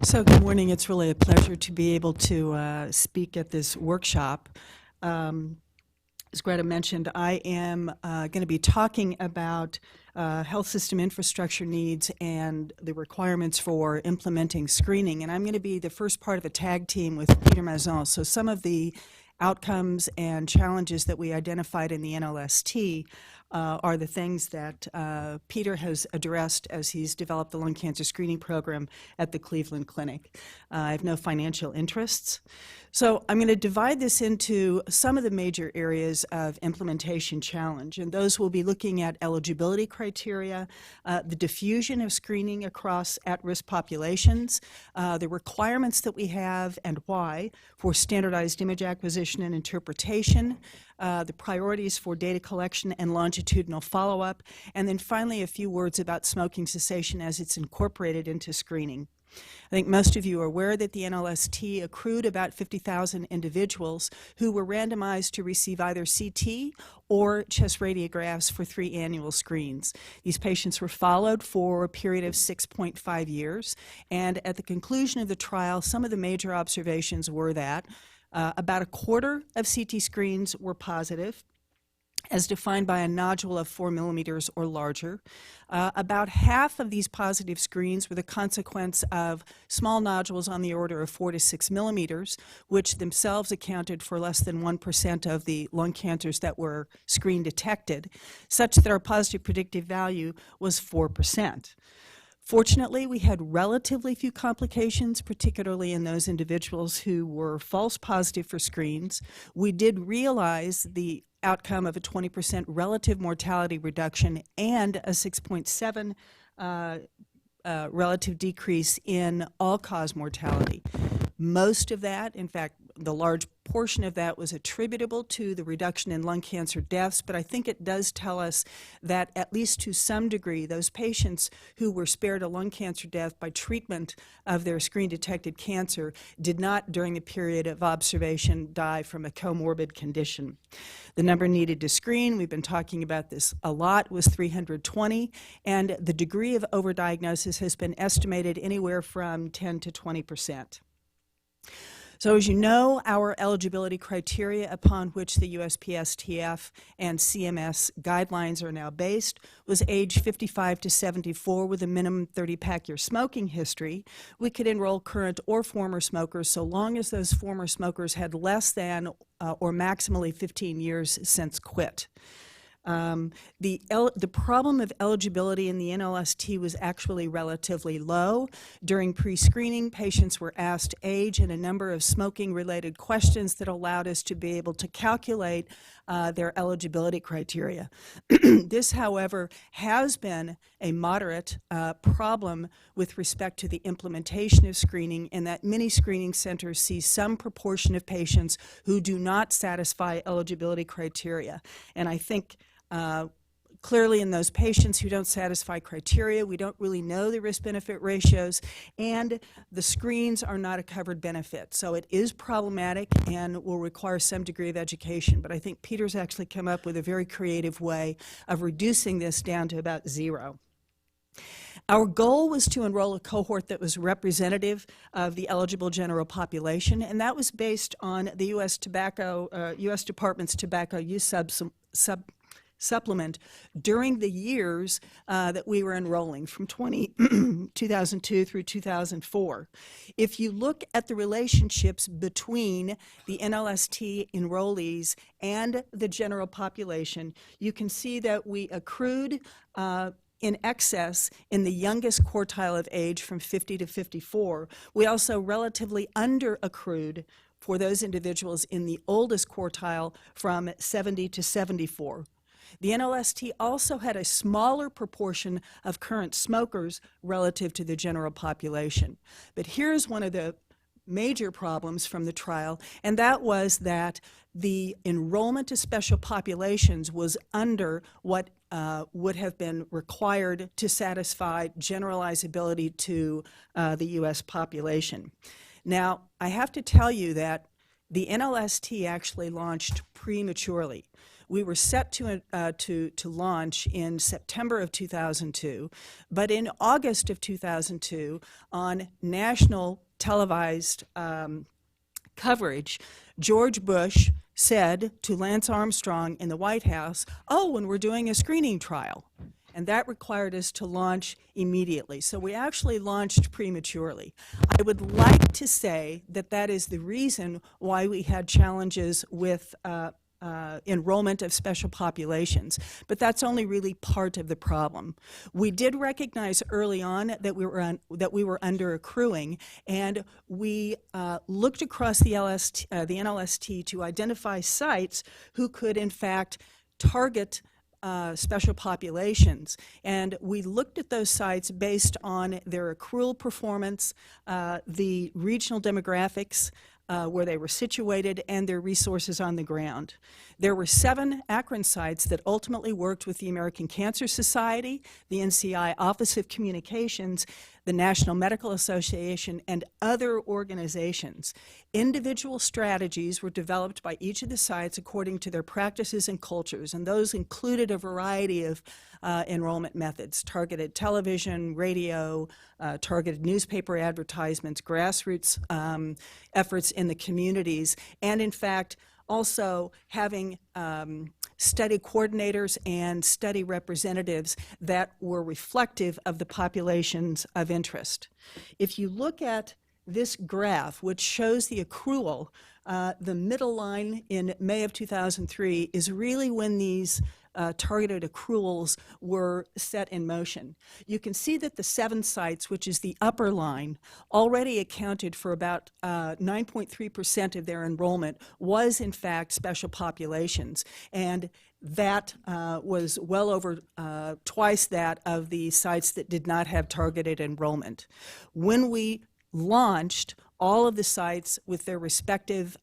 So good morning. It's really a pleasure to be able to speak at this workshop. As Greta mentioned, I am going to be talking about health system infrastructure needs and the requirements for implementing screening. And I'm going to be the first part of a tag team with Peter Mazon. So some of the outcomes and challenges that we identified in the NLST are the things that Peter has addressed as he's developed the lung cancer screening program at the Cleveland Clinic. I have no financial interests. So I'm going to divide this into some of the major areas of implementation challenge, and those will be looking at eligibility criteria, the diffusion of screening across at-risk populations, the requirements that we have and why for standardized image acquisition and interpretation, the priorities for data collection and longitudinal follow-up, and then finally a few words about smoking cessation as it's incorporated into screening. I think most of you are aware that the NLST accrued about 50,000 individuals who were randomized to receive either CT or chest radiographs for 3 annual screens. These patients were followed for a period of 6.5 years, and at the conclusion of the trial, some of the major observations were that about a quarter of CT screens were positive, as defined by a nodule of 4 millimeters or larger. About half of these positive screens were the consequence of small nodules on the order of 4 to 6 millimeters, which themselves accounted for less than 1% of the lung cancers that were screen detected, such that our positive predictive value was 4%. Fortunately, we had relatively few complications, particularly in those individuals who were false positive for screens. We did realize the outcome of a 20% relative mortality reduction and a 6.7 relative decrease in all-cause mortality. Most of that, in fact, the large portion of that was attributable to the reduction in lung cancer deaths, but I think it does tell us that at least to some degree, those patients who were spared a lung cancer death by treatment of their screen-detected cancer did not, during the period of observation, die from a comorbid condition. The number needed to screen, we've been talking about this a lot, was 320, and the degree of overdiagnosis has been estimated anywhere from 10 to 20%. So as you know, our eligibility criteria upon which the USPSTF and CMS guidelines are now based was age 55 to 74 with a minimum 30-pack year smoking history. We could enroll current or former smokers so long as those former smokers had less than or maximally 15 years since quit. The problem of eligibility in the NLST was actually relatively low. During pre-screening, patients were asked age and a number of smoking-related questions that allowed us to be able to calculate their eligibility criteria. This, however, has been a moderate problem with respect to the implementation of screening, in that many screening centers see some proportion of patients who do not satisfy eligibility criteria. And I think clearly in those patients who don't satisfy criteria, we don't really know the risk-benefit ratios, and the screens are not a covered benefit. So it is problematic and will require some degree of education. But I think Peter's actually come up with a very creative way of reducing this down to about 0. Our goal was to enroll a cohort that was representative of the eligible general population, and that was based on the U.S. Department's tobacco use supplement during the years that we were enrolling, from 2002 through 2004. If you look at the relationships between the NLST enrollees and the general population, you can see that we accrued in excess in the youngest quartile of age from 50 to 54. We also relatively under-accrued for those individuals in the oldest quartile from 70 to 74. The NLST also had a smaller proportion of current smokers relative to the general population. But here's one of the major problems from the trial, and that was that the enrollment to special populations was under what would have been required to satisfy generalizability to the U.S. population. Now, I have to tell you that the NLST actually launched prematurely. We were set to launch in September of 2002, but in August of 2002, on national televised coverage, George Bush said to Lance Armstrong in the White House, "Oh, and we're doing a screening trial." And that required us to launch immediately. So we actually launched prematurely. I would like to say that that is the reason why we had challenges with enrollment of special populations, but that's only really part of the problem. We did recognize early on that we were under accruing, and we looked across the NLST to identify sites who could in fact target special populations. And we looked at those sites based on their accrual performance, the regional demographics, where they were situated, and their resources on the ground. There were 7 Akron sites that ultimately worked with the American Cancer Society, the NCI Office of Communications, the National Medical Association, and other organizations. Individual strategies were developed by each of the sites according to their practices and cultures, and those included a variety of enrollment methods: targeted television, radio, targeted newspaper advertisements, grassroots efforts in the communities, and in fact also having study coordinators and study representatives that were reflective of the populations of interest. If you look at this graph, which shows the accrual, the middle line in May of 2003 is really when these targeted accruals were set in motion. You can see that the 7 sites, which is the upper line, already accounted for about 9.3% of their enrollment was in fact special populations, and that was well over twice that of the sites that did not have targeted enrollment. When we launched, all of the sites with their respective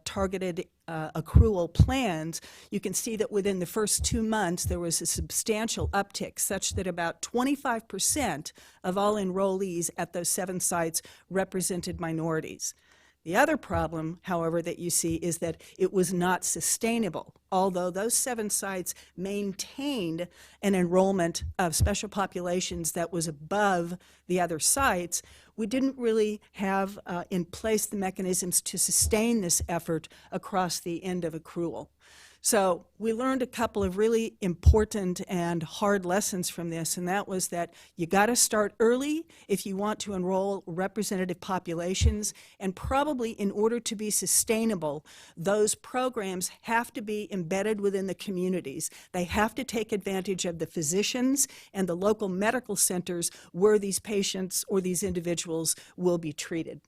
targeted accrual plans, you can see that within the first 2 months there was a substantial uptick, such that about 25% of all enrollees at those 7 sites represented minorities. The other problem, however, that you see is that it was not sustainable. Although those 7 sites maintained an enrollment of special populations that was above the other sites, we didn't really have in place the mechanisms to sustain this effort across the end of accrual. So we learned a couple of really important and hard lessons from this, and that was that you got to start early if you want to enroll representative populations, and probably in order to be sustainable, those programs have to be embedded within the communities. They have to take advantage of the physicians and the local medical centers where these patients or these individuals will be treated.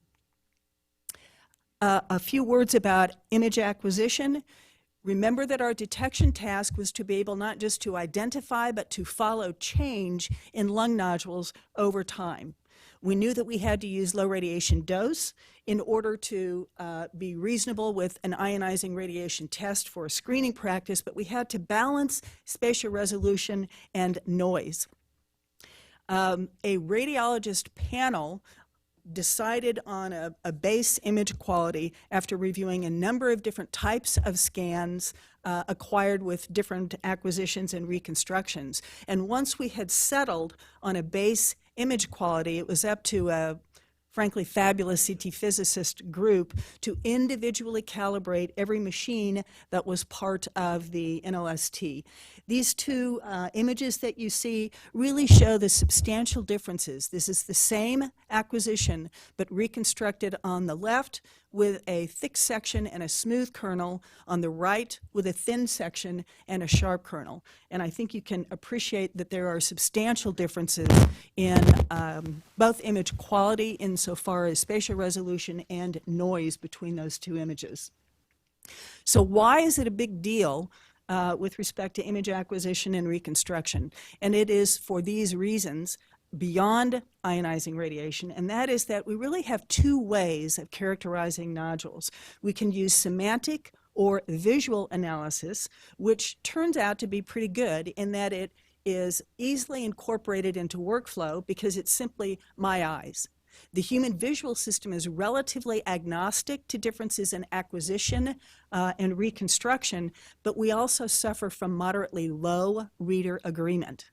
A few words about image acquisition. Remember that our detection task was to be able not just to identify, but to follow change in lung nodules over time. We knew that we had to use low radiation dose in order to be reasonable with an ionizing radiation test for a screening practice, but we had to balance spatial resolution and noise. A radiologist panel decided on a base image quality after reviewing a number of different types of scans acquired with different acquisitions and reconstructions. And once we had settled on a base image quality, it was up to a frankly fabulous CT physicist group to individually calibrate every machine that was part of the NLST. These 2 images that you see really show the substantial differences. This is the same acquisition, but reconstructed on the left with a thick section and a smooth kernel, on the right with a thin section and a sharp kernel. And I think you can appreciate that there are substantial differences in both image quality insofar as spatial resolution and noise between those 2 images. So why is it a big deal with respect to image acquisition and reconstruction? And it is for these reasons beyond ionizing radiation, and that is that we really have 2 ways of characterizing nodules. We can use semantic or visual analysis, which turns out to be pretty good in that it is easily incorporated into workflow because it's simply my eyes. The human visual system is relatively agnostic to differences in acquisition and reconstruction, but we also suffer from moderately low reader agreement.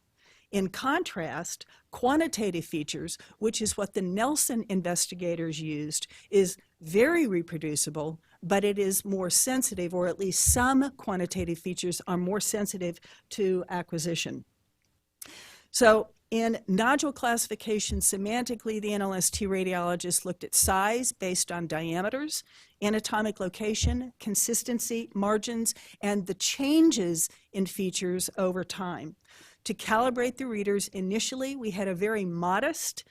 In contrast, quantitative features, which is what the Nelson investigators used, is very reproducible, but it is more sensitive, or at least some quantitative features are more sensitive to acquisition. So in nodule classification, semantically, the NLST radiologists looked at size based on diameters, anatomic location, consistency, margins, and the changes in features over time. To calibrate the readers, initially, we had a very modest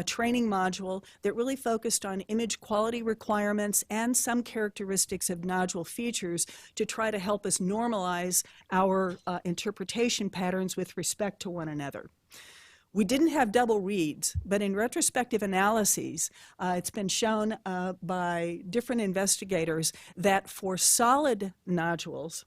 training module that really focused on image quality requirements and some characteristics of nodule features to try to help us normalize our interpretation patterns with respect to one another. We didn't have double reads, but in retrospective analyses, it's been shown by different investigators that for solid nodules,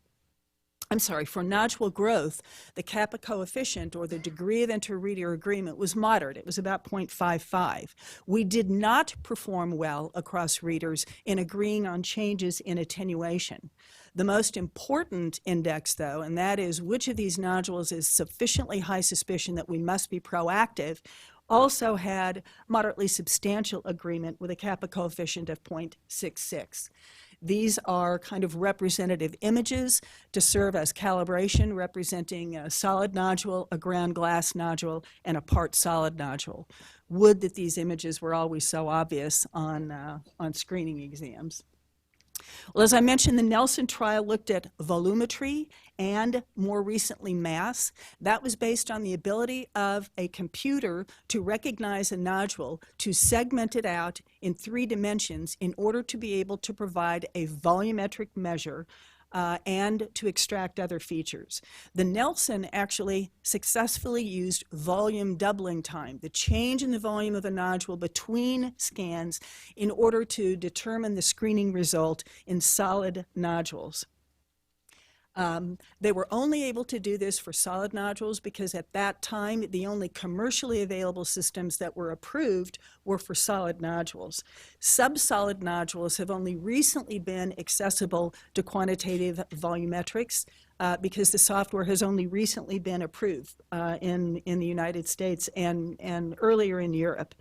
for nodule growth, the kappa coefficient, or the degree of inter-reader agreement, was moderate. It was about 0.55. We did not perform well across readers in agreeing on changes in attenuation. The most important index, though, and that is which of these nodules is sufficiently high suspicion that we must be proactive, also had moderately substantial agreement with a kappa coefficient of 0.66. These are kind of representative images to serve as calibration, representing a solid nodule, a ground glass nodule, and a part solid nodule. Would that these images were always so obvious on screening exams. Well, as I mentioned, the Nelson trial looked at volumetry and, more recently, mass. That was based on the ability of a computer to recognize a nodule, to segment it out in 3 dimensions in order to be able to provide a volumetric measure and to extract other features. The Nelson actually successfully used volume doubling time, the change in the volume of a nodule between scans, in order to determine the screening result in solid nodules. They were only able to do this for solid nodules because at that time the only commercially available systems that were approved were for solid nodules. Subsolid nodules have only recently been accessible to quantitative volumetrics because the software has only recently been approved in the United States and earlier in Europe.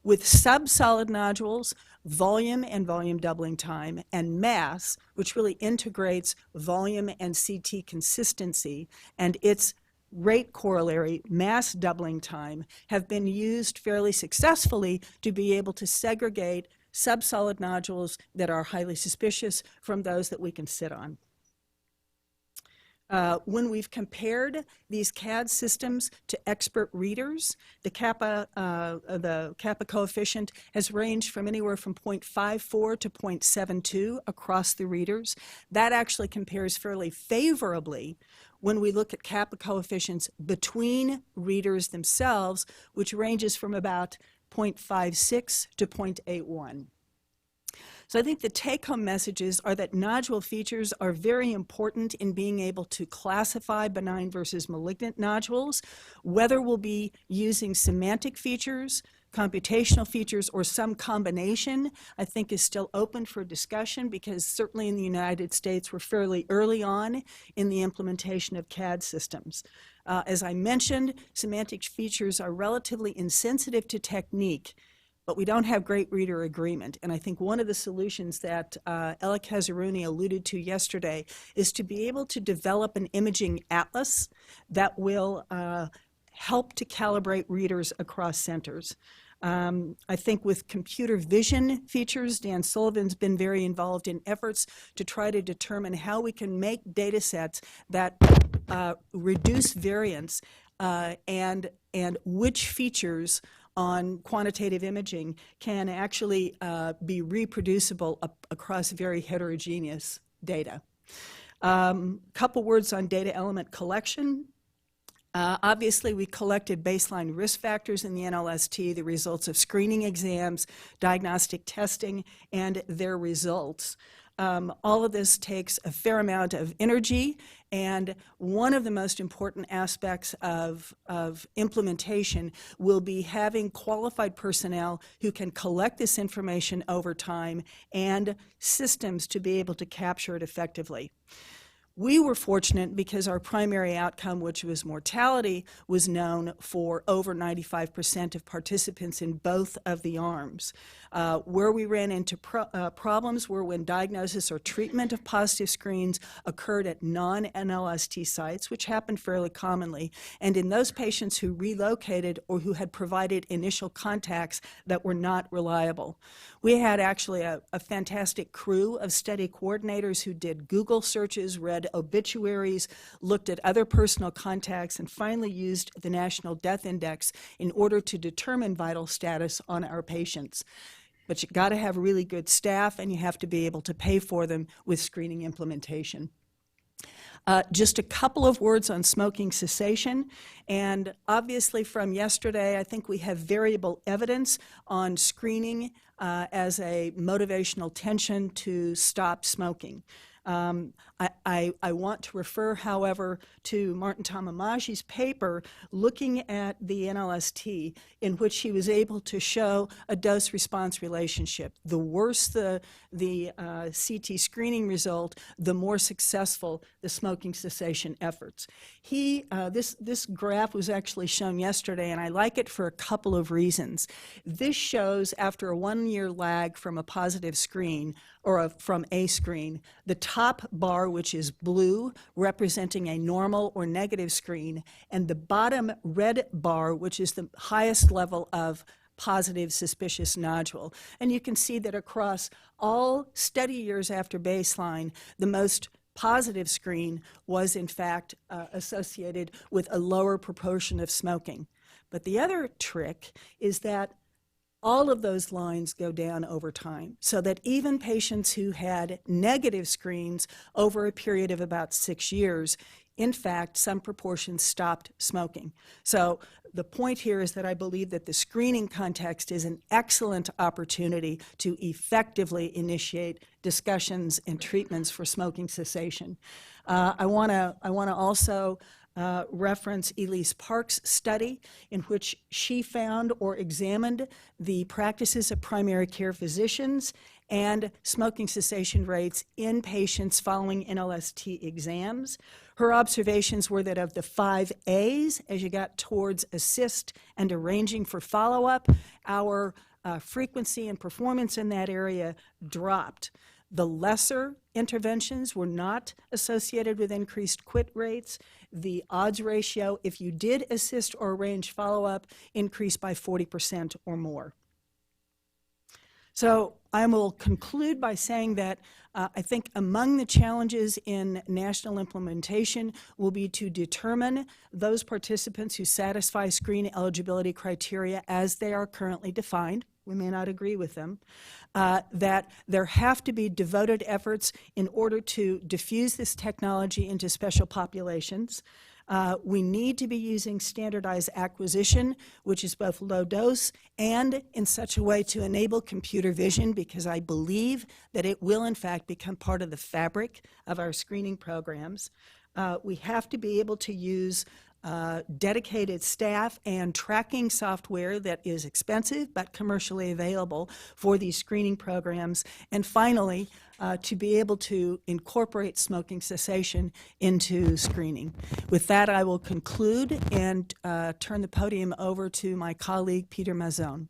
With subsolid nodules, volume and volume doubling time, and mass, which really integrates volume and CT consistency, and its rate corollary, mass doubling time, have been used fairly successfully to be able to segregate subsolid nodules that are highly suspicious from those that we can sit on. When we've compared these CAD systems to expert readers, the kappa coefficient has ranged from anywhere from 0.54 to 0.72 across the readers. That actually compares fairly favorably when we look at kappa coefficients between readers themselves, which ranges from about 0.56 to 0.81. So I think the take-home messages are that nodule features are very important in being able to classify benign versus malignant nodules. Whether we'll be using semantic features, computational features, or some combination, I think is still open for discussion, because certainly in the United States we're fairly early on in the implementation of CAD systems. As I mentioned, semantic features are relatively insensitive to technique, but we don't have great reader agreement. And I think one of the solutions that Ella Kazaruni alluded to yesterday is to be able to develop an imaging atlas that will help to calibrate readers across centers. I think with computer vision features, Dan Sullivan's been very involved in efforts to try to determine how we can make data sets that reduce variance and which features on quantitative imaging can actually be reproducible across very heterogeneous data. Couple words on data element collection. Obviously, we collected baseline risk factors in the NLST, the results of screening exams, diagnostic testing, and their results. All of this takes a fair amount of energy, and one of the most important aspects of implementation will be having qualified personnel who can collect this information over time and systems to be able to capture it effectively. We were fortunate because our primary outcome, which was mortality, was known for over 95% of participants in both of the arms. Where we ran into problems were when diagnosis or treatment of positive screens occurred at non-NLST sites, which happened fairly commonly, and in those patients who relocated or who had provided initial contacts that were not reliable. We had actually a fantastic crew of study coordinators who did Google searches, read obituaries, looked at other personal contacts, and finally used the National Death Index in order to determine vital status on our patients. But you've got to have really good staff, and you have to be able to pay for them with screening implementation. Just a couple of words on smoking cessation, and obviously from yesterday, I think we have variable evidence on screening as a motivational tension to stop smoking. I want to refer, however, to Martin Tamamaji's paper looking at the NLST, in which he was able to show a dose-response relationship. The worse the CT screening result, the more successful the smoking cessation efforts. This graph was actually shown yesterday, and I like it for a couple of reasons. This shows, after a 1-year lag from a positive screen, or from a screen, the top bar, which is blue, representing a normal or negative screen, and the bottom red bar, which is the highest level of positive suspicious nodule. And you can see that across all study years after baseline, the most positive screen was in fact associated with a lower proportion of smoking. But the other trick is that all of those lines go down over time, so that even patients who had negative screens over a period of about 6 years, in fact, some proportion stopped smoking. So the point here is that I believe that the screening context is an excellent opportunity to effectively initiate discussions and treatments for smoking cessation. I want to also reference Elise Park's study, in which she found or examined the practices of primary care physicians and smoking cessation rates in patients following NLST exams. Her observations were that of the 5 A's, as you got towards assist and arranging for follow-up, our frequency and performance in that area dropped. The lesser interventions were not associated with increased quit rates. The odds ratio, if you did assist or arrange follow-up, increased by 40% or more. So I will conclude by saying that I think among the challenges in national implementation will be to determine those participants who satisfy screen eligibility criteria as they are currently defined. We may not agree with them, that there have to be devoted efforts in order to diffuse this technology into special populations. We need to be using standardized acquisition, which is both low dose and in such a way to enable computer vision, because I believe that it will in fact become part of the fabric of our screening programs. We have to be able to use dedicated staff and tracking software that is expensive but commercially available for these screening programs. And finally, to be able to incorporate smoking cessation into screening. With that, I will conclude and turn the podium over to my colleague, Peter Mazzone.